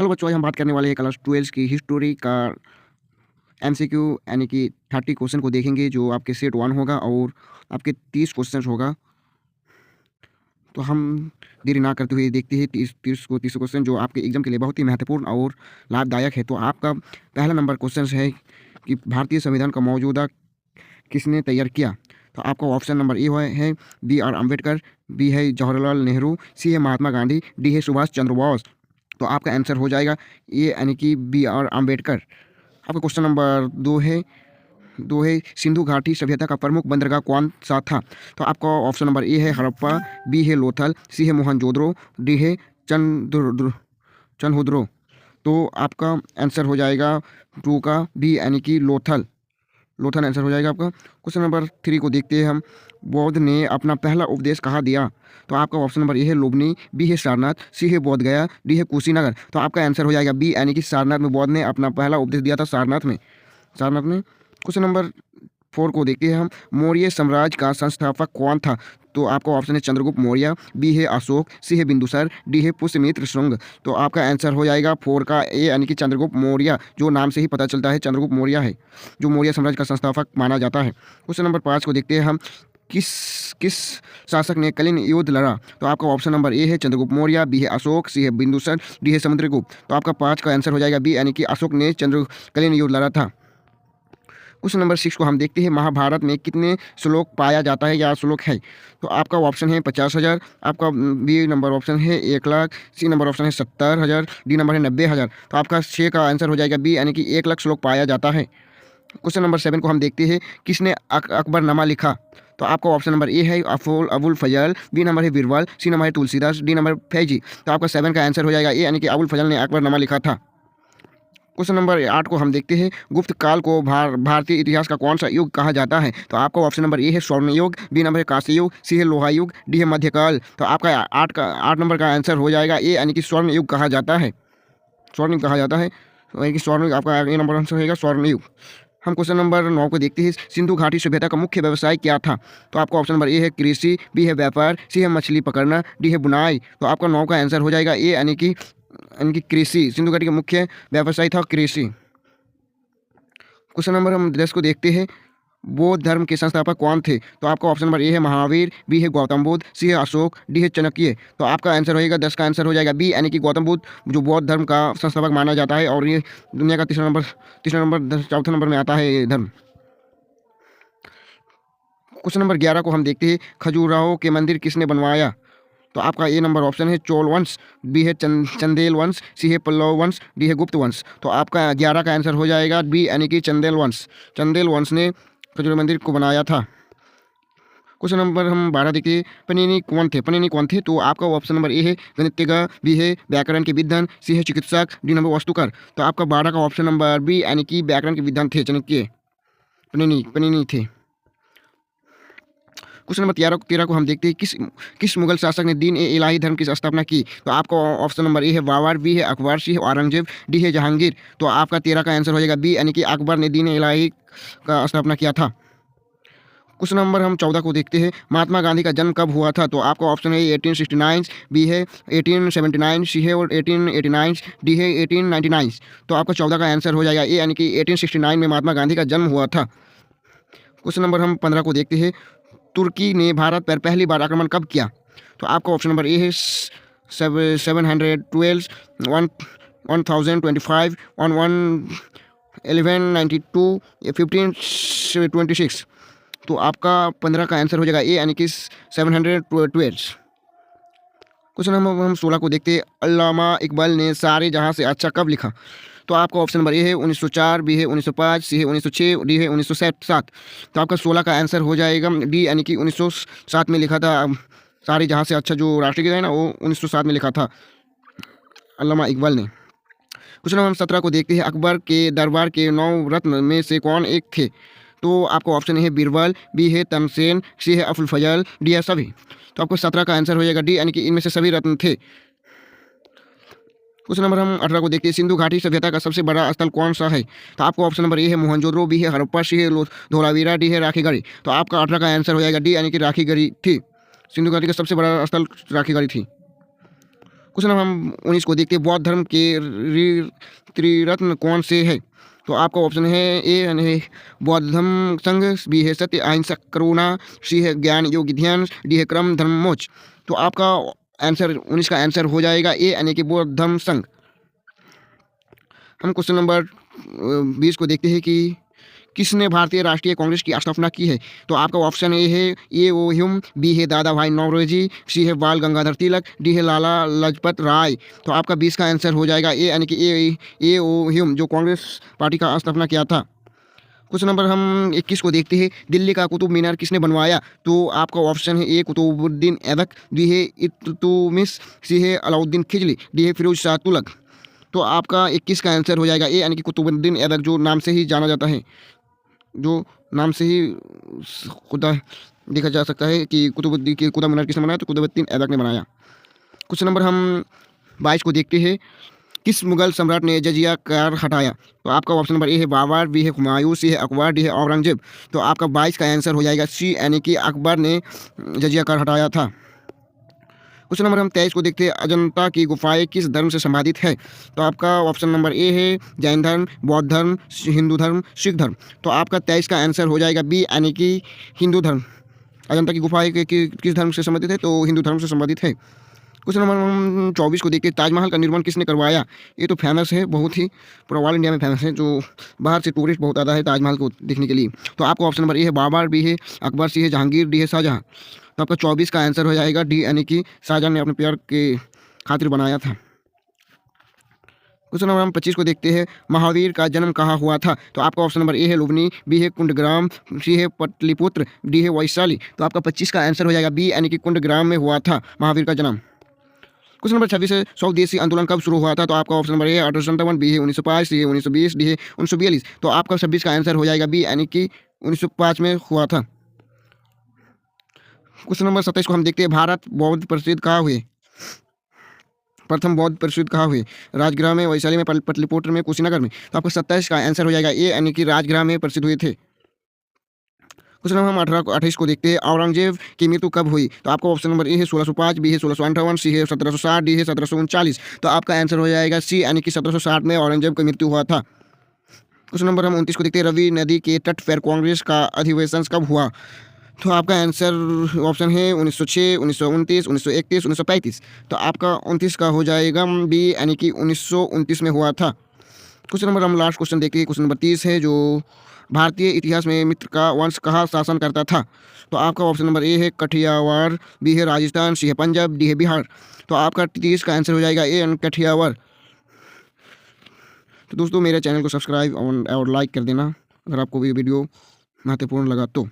Hello बच्चों, आज हम बात करने वाले हैं क्लास 12 की हिस्टोरी का एमसीक्यू यानी कि 30 क्वेश्चन को देखेंगे जो आपके सेट 1 होगा और आपके 30 क्वेश्चन होगा। तो हम देरी ना करते हुए देखते हैं 30 क्वेश्चन जो आपके एग्जाम के लिए बहुत ही महत्वपूर्ण और लाभदायक है। तो आपका पहला नंबर क्वेश्चन है कि भारतीय संविधान का मौजूदा किसने तैयार किया। तो आपका ऑप्शन नंबर ए है बी आर अम्बेडकर, बी है जवाहरलाल नेहरू, सी है महात्मा गांधी, डी है सुभाष चंद्र बोस। तो आपका आंसर हो जाएगा ए यानी कि बी आर अम्बेडकर। आपका क्वेश्चन नंबर दो है सिंधु घाटी सभ्यता का प्रमुख बंदरगाह कौन सा था। तो आपका ऑप्शन नंबर ए है हड़प्पा, बी है लोथल, सी है मोहनजोदड़ो, डी है चंदहुद्रो। तो आपका आंसर हो जाएगा 2 का बी यानी कि लोथल आंसर हो जाएगा आपका। क्वेश्चन नंबर 3 को देखते हैं हम। बौद्ध ने अपना पहला उपदेश कहाँ दिया। तो आपका ऑप्शन नंबर ए है लुम्बिनी, बी है सारनाथ, सी है बोध गया, डी है कुशीनगर। तो आपका आंसर हो जाएगा बी यानी कि सारनाथ में बौद्ध ने अपना पहला उपदेश दिया था सारनाथ में। क्वेश्चन नंबर 4 को देखते हैं हम। मौर्य साम्राज्य का संस्थापक कौन था। तो आपका ऑप्शन है चंद्रगुप्त मौर्य, बी है अशोक, सी है बिंदुसार, डी है पुष्यमित्र शुंग। तो आपका आंसर हो जाएगा 4 का ए यानी कि चंद्रगुप्त मौर्य, जो नाम से ही पता चलता है चंद्रगुप्त मौर्य है जो मौर्य साम्राज्य का संस्थापक माना जाता है। क्वेश्चन नंबर 5 को देखते हैं हम। किस किस शासक ने कलिंग युद्ध लड़ा। तो आपका ऑप्शन नंबर ए है चंद्रगुप्त मौर्य, बी है अशोक, सी है बिंदुसार, डी है समुद्रगुप्त। तो आपका 5 का आंसर हो जाएगा बी यानी कि अशोक ने कलिंग युद्ध लड़ा था। क्वेश्चन नंबर 6 को हम देखते हैं। महाभारत में कितने श्लोक पाया जाता है या श्लोक है। तो आपका ऑप्शन है 50,000, आपका बी नंबर ऑप्शन है 1,00,000, सी नंबर ऑप्शन है 70,000, डी नंबर है 90,000। तो आपका 6 का आंसर हो जाएगा बी यानी कि 1,00,000 श्लोक पाया जाता है। क्वेश्चन नंबर 7 को हम देखते हैं। किसने अकबरनामा लिखा। तो आपका ऑप्शन नंबर ए है अबुल फजल, बी नंबर है बीरबल, सी नंबर है तुलसीदास, डी नंबर फैजी। तो आपका 7 का आंसर हो जाएगा ए यानी कि अबुल फजल ने अकबरनामा लिखा था। क्वेश्चन नंबर 8 को हम देखते हैं। गुप्त काल को भारतीय इतिहास का कौन सा युग कहा जाता है। तो आपका ऑप्शन नंबर ए है स्वर्ण युग, बी नंबर है कांस्य युग, सी है लोहा युग, डी है मध्यकाल। तो आपका 8 नंबर का आंसर हो जाएगा ए यानी कि स्वर्ण युग कहा जाता है। स्वर्ण युग कहा जाता है यानी कि स्वर्ण युग। आपका ए नंबर आंसर रहेगा स्वर्ण युग। हम क्वेश्चन नंबर 9 को देखते हैं। सिंधु घाटी सभ्यता का मुख्य व्यवसाय क्या था। तो आपका ऑप्शन नंबर ए है कृषि, बी है व्यापार, सी है मछली पकड़ना, डी है बुनाई। तो आपका 9 का आंसर हो जाएगा ए यानी कि कृषि। सिंधु घाटी का मुख्य व्यवसाय था कृषि। क्वेश्चन नंबर हम 10 को देखते हैं। बौद्ध धर्म के संस्थापक कौन थे। तो आपका ऑप्शन नंबर ए है महावीर, बी है गौतम बुद्ध, सी है अशोक, डी है चाणक्य। तो आपका आंसर होएगा 10 का आंसर हो जाएगा बी यानी कि गौतम बुद्ध, जो बौद्ध धर्म का संस्थापक माना जाता है और ये दुनिया का चौथा नंबर में आता है ये धर्म। क्वेश्चन नंबर 11 को हम देखते हैं। खजुराहो के मंदिर किसने बनवाया। तो आपका ए नंबर ऑप्शन है चोल वंश, बी है चंदेल वंश, सी है पल्लव वंश, डी है गुप्त वंश। तो आपका 11 का आंसर हो जाएगा बी यानी कि चंदेल वंश ने खजुराहो मंदिर को बनाया था। क्वेश्चन नंबर हम 12 देखिए। पनीनी कौन थे। तो आपका ऑप्शन नंबर ए है गणितज्ञ, बी है व्याकरण के विद्वान, सी है चिकित्सक, डी नंबर वास्तुकार। तो आपका 12 का ऑप्शन नंबर बी यानी कि व्याकरण के विद्वान थे चाणक्य। पनीनी थे। क्वेश्चन नंबर 13 को हम देखते हैं। किस मुगल शासक ने दीन ए इलाही धर्म की स्थापना की। तो आपका ऑप्शन नंबर ए है बाबर, बी है अकबर, सी है औरंगजेब, डी है जहांगीर। तो आपका 13 का आंसर हो जाएगा बी यानी कि अकबर ने दीन ए इलाही का स्थापना किया था। क्वेश्चन नंबर हम 14 को देखते हैं। महात्मा गांधी का जन्म कब हुआ था। तो आपका ऑप्शन है 1869, बी है 1879, सी है 1889, डी है 1899। तो आपका 14 का आंसर हो जाएगा ए यानी कि 1869 में महात्मा गांधी का जन्म हुआ था। क्वेश्चन नंबर हम 15 को देखते हैं। तुर्की ने भारत पर पहली बार आक्रमण कब किया। तो आपका ऑप्शन नंबर ए है 712, 1025, 1192, 1526। तो आपका 15 का आंसर हो जाएगा ए यानी कि 712। क्वेश्चन नंबर हम 16 को देखते हैं। अल्लामा इकबाल ने सारे जहाँ से अच्छा कब लिखा। तो आपका ऑप्शन नंबर ए है 1904, बी है 1905, सी है 1906, डी है 1907। तो आपका 16 का आंसर हो जाएगा डी यानी कि 1907 में लिखा था। सारे जहाँ से अच्छा जो राष्ट्रगीत है ना वो 1907 में लिखा था अल्लामा इकबाल ने। क्वेश्चन नंबर हम 17 को देखते हैं। अकबर के दरबार के 9 रत्न में से कौन एक थे। तो आपका ऑप्शन है बीरबल, बी है तमसेन, सी है अबुल फजल, डी है सभी। तो आपको 17 का आंसर हो जाएगा डी यानी कि इनमें से सभी रत्न थे। क्वेश्चन नंबर हम 18 को देखते हैं। सिंधु घाटी सभ्यता का सबसे बड़ा स्थल कौन सा है। तो आपका ऑप्शन नंबर ए है मोहनजोदड़ो, बी है हड़प्पा, सी है धोलावीरा, डी है राखीगढ़ी। तो आपका 18 का आंसर हो जाएगा डी यानी कि राखीगढ़ी थी। सिंधु घाटी का सबसे बड़ा स्थल राखीगढ़ी थी। क्वेश्चन नंबर हम 19 को देखते हैं, बौद्ध धर्म के त्रिरत्न कौन से है? तो आपका ऑप्शन है ए यानी बौद्ध धर्म संघ, बी है सत्य अहिंसा करुणा, सी है ज्ञान योगी ध्यान, डी है क्रम धर्म मोक्ष। तो आपका आंसर 19 का आंसर हो जाएगा ए यानी कि बौद्ध धर्म संघ। हम क्वेश्चन नंबर 20 को देखते हैं कि किसने भारतीय राष्ट्रीय कांग्रेस की स्थापना की है? तो आपका ऑप्शन ए है ए ओ ह्यूम, बी है दादा भाई नौरोजी, सी है बाल गंगाधर तिलक, डी है लाला लाजपत राय। तो आपका 20 का आंसर हो जाएगा ए यानी कि ए ओ ह्यूम, जो कांग्रेस पार्टी का स्थापना किया था। क्वेश्चन नंबर हम 21 को देखते हैं, दिल्ली का कुतुब मीनार किसने बनवाया? तो आपका ऑप्शन है ए कुतुबुद्दीन ऐबक, बी है इल्तुतमिश, सी है अलाउद्दीन खिलजी, डी है फिरोज शाह तुगलक। तो आपका 21 का आंसर हो जाएगा ए यानी कि कुतुबुद्दीन ऐबक, जो नाम से ही जाना जाता है, जो नाम से ही खुदा देखा जा सकता है कि कुतुबुद्दीन के कुतुब मीनार किसने बनाया? तो कुतुबुद्दीन ऐबक ने बनाया। क्वेश्चन नंबर हम 22 को देखते हैं, किस मुगल सम्राट ने जजिया कर हटाया? तो आपका ऑप्शन नंबर ए है बाबर, बी है हुमायूं, सी है अकबर, डी है औरंगजेब। तो आपका 22 का आंसर हो जाएगा सी यानी कि अकबर ने जजिया कर हटाया था। क्वेश्चन नंबर हम 23 को देखते हैं, अजंता की गुफाएं किस धर्म से संबंधित है? तो आपका ऑप्शन नंबर ए है जैन धर्म, बौद्ध धर्म, हिंदू धर्म, सिख धर्म। तो आपका 23 का आंसर हो जाएगा बी यानी कि हिंदू धर्म। अजंता की गुफाएं किस धर्म से संबंधित है? तो हिंदू धर्म से संबंधित है। क्वेश्चन नंबर हम 24 को देखते हैं, ताजमहल का निर्माण किसने करवाया? ये तो फेमस है, बहुत ही पूरा ऑल इंडिया में फेमस है, जो बाहर से टूरिस्ट बहुत आता है ताजमहल को देखने के लिए। तो आपका ऑप्शन नंबर ए है बाबर, बी है अकबर, सी है जहांगीर, डी है शाहजहाँ। तो आपका 24 का आंसर हो जाएगा डी यानी कि शाहजहाँ ने अपने प्यार के खातिर बनाया था। क्वेश्चन नंबर हम 25 को देखते हैं, महावीर का जन्म कहाँ हुआ था? तो आपका ऑप्शन नंबर ए है लुबनी, बी है कुंडग्राम, सी है पटलिपुत्र, डी है वैशाली। तो आपका 25 का आंसर हो जाएगा बी यानी कि कुंडग्राम में हुआ था महावीर का जन्म। क्वेश्चन नंबर 26 है, स्वदेशी आंदोलन कब शुरू हुआ था? तो आपका ऑप्शन नंबर ए 1857, बी है 1905, सी है 1920, डी है 1942। तो आपका 26 का आंसर हो जाएगा बी यानी कि 1905 में हुआ था। क्वेश्चन नंबर 27 को हम देखते हैं, भारत बौद्ध परिषद कहाँ हुए? प्रथम बौद्ध परिषद कहाँ हुए? राजगृह में, वैशाली में, पटलिपुत्र में, कुशीनगर में। तो आपका 27 का आंसर हो जाएगा ए यानी कि राजगृह में प्रसिद्ध हुए थे। क्वेश्चन नंबर हम 28 को देखते हैं, औरंगजेब की मृत्यु कब हुई? तो आपका ऑप्शन नंबर ए है 1605, बी है 1658, सी है 1760, डी है 1739। तो आपका आंसर हो जाएगा सी यानी कि 1760 में औरंगजेब की मृत्यु हुआ था। क्वेश्चन नंबर हम 29 को देखते हैं, रवि नदी के तट पर कांग्रेस का अधिवेशन कब हुआ? तो आपका आंसर ऑप्शन है 1906, 1929, 1931, 1935। तो आपका 29 का हो जाएगा बी यानी कि 1929 में हुआ था। क्वेश्चन नंबर हम लास्ट क्वेश्चन देखते हैं, क्वेश्चन नंबर 30 है, जो भारतीय इतिहास में मित्र का वंश कहाँ शासन करता था? तो आपका ऑप्शन नंबर ए है कठियावाड़, बी है राजस्थान, सी है पंजाब, डी है बिहार। तो आपका 30 का आंसर हो जाएगा ए एन कठियावाड़। तो दोस्तों मेरे चैनल को सब्सक्राइब और लाइक कर देना अगर आपको ये वीडियो महत्वपूर्ण लगा तो।